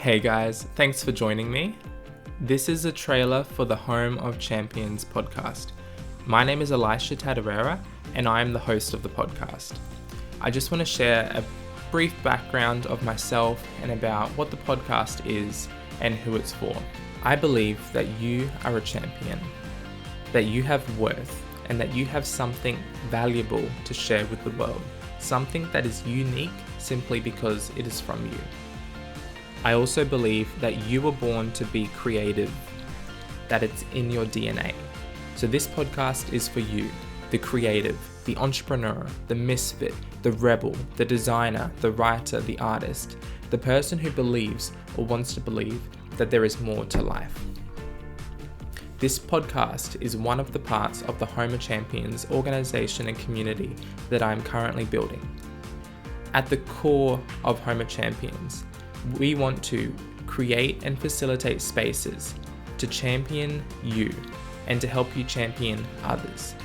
Hey guys, thanks for joining me. This is a trailer for the Home of Champions podcast. My name is Elisha Tadarera and I am the host of the podcast. I just want to share a brief background of myself and about what the podcast is and who it's for. I believe that you are a champion, that you have worth, and that you have something valuable to share with the world, something that is unique simply because it is from you. I also believe that you were born to be creative, that it's in your DNA. So this podcast is for you, the creative, the entrepreneur, the misfit, the rebel, the designer, the writer, the artist, the person who believes or wants to believe that there is more to life. This podcast is one of the parts of the Home of Champions organization and community that I am currently building. At the core of Home of Champions, we want to create and facilitate spaces to champion you and to help you champion others.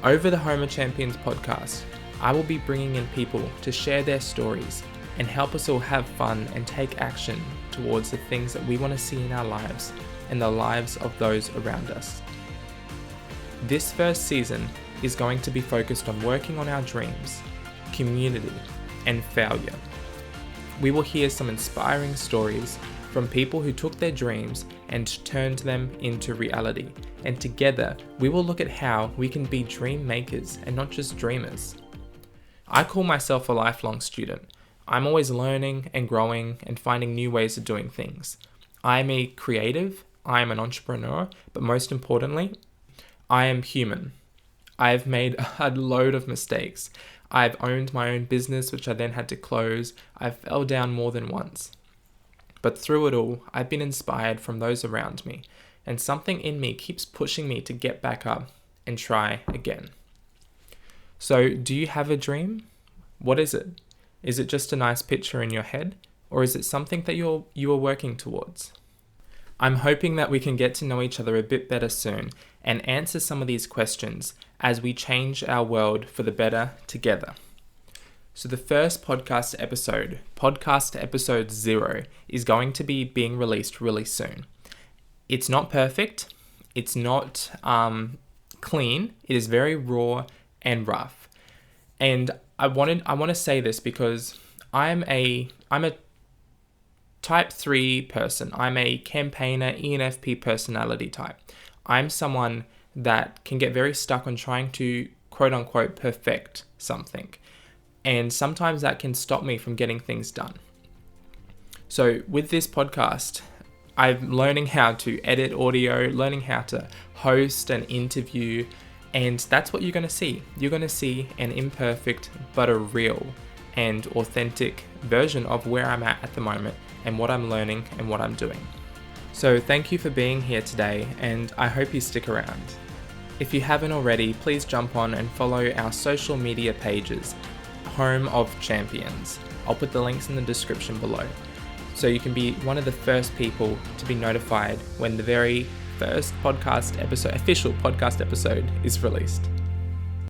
Over the Home of Champions podcast, I will be bringing in people to share their stories and help us all have fun and take action towards the things that we want to see in our lives and the lives of those around us. This first season is going to be focused on working on our dreams, community, and failure. We will hear some inspiring stories from people who took their dreams and turned them into reality. And together, we will look at how we can be dream makers and not just dreamers. I call myself a lifelong student. I'm always learning and growing and finding new ways of doing things. I'm a creative, I am an entrepreneur, but most importantly, I am human. I've made a load of mistakes. I've owned my own business, which I then had to close. I fell down more than once. But through it all, I've been inspired from those around me, and something in me keeps pushing me to get back up and try again. So, do you have a dream? What is it? Is it just a nice picture in your head, or is it something that you are working towards? I'm hoping that we can get to know each other a bit better soon and answer some of these questions as we change our world for the better together. So the first podcast episode 0, is going to be being released really soon. It's not perfect. It's not clean. It is very raw and rough. And I want to say this because I'm a type 3 person. I'm a campaigner, ENFP personality type. I'm someone that can get very stuck on trying to quote unquote perfect something. And sometimes that can stop me from getting things done. So with this podcast, I'm learning how to edit audio, learning how to host and interview, and that's what you're going to see. You're going to see an imperfect but a real and authentic version of where I'm at the moment and what I'm learning and what I'm doing. So thank you for being here today, and I hope you stick around. If you haven't already, please jump on and follow our social media pages, Home of Champions. I'll put the links in the description below, so you can be one of the first people to be notified when the very first official podcast episode is released.